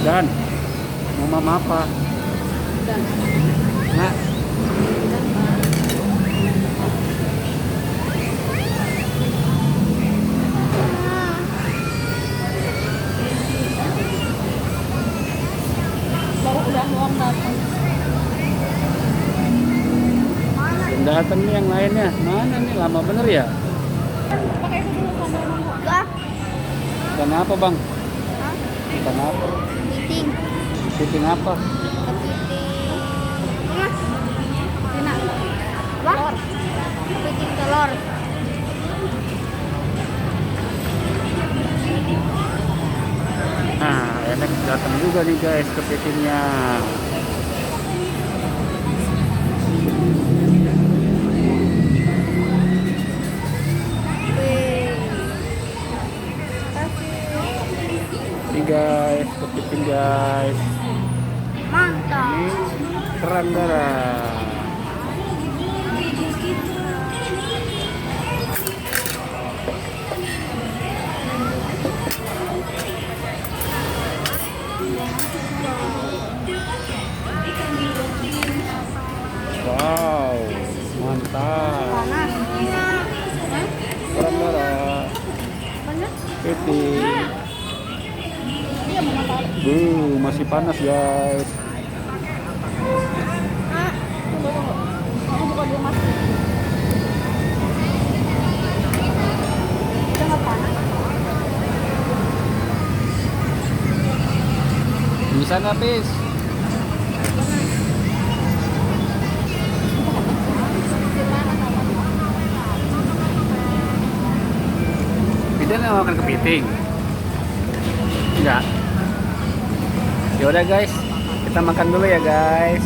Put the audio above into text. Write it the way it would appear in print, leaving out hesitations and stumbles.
Dan mau mama apa? Dan Nah, baru udah doang datang. belum datang nih yang lainnya. Mana nih, lama bener ya? Pakai itu dulu sampai nunggu. Enggak. Ikan apa bang? Hah? Ikan apa? Kepiting. Kepiting apa? Kepiting. Mas. Enak. Telur. Kepiting telur. Nah, enak datang juga nih guys kepitingnya. Nih guys, kepiting guys. Mantap. Ini kerang darah. Wow, mantap. Panas. Kerang darah. Panas. Kepiting. Iya mau taruh. Masih panas guys. Tunggu tunggu. Aku buka dulu mas. Udah nggak panas. Bisa nggak pis? Tidak nggak makan kepiting? Enggak. Ya udah guys, kita makan dulu ya guys.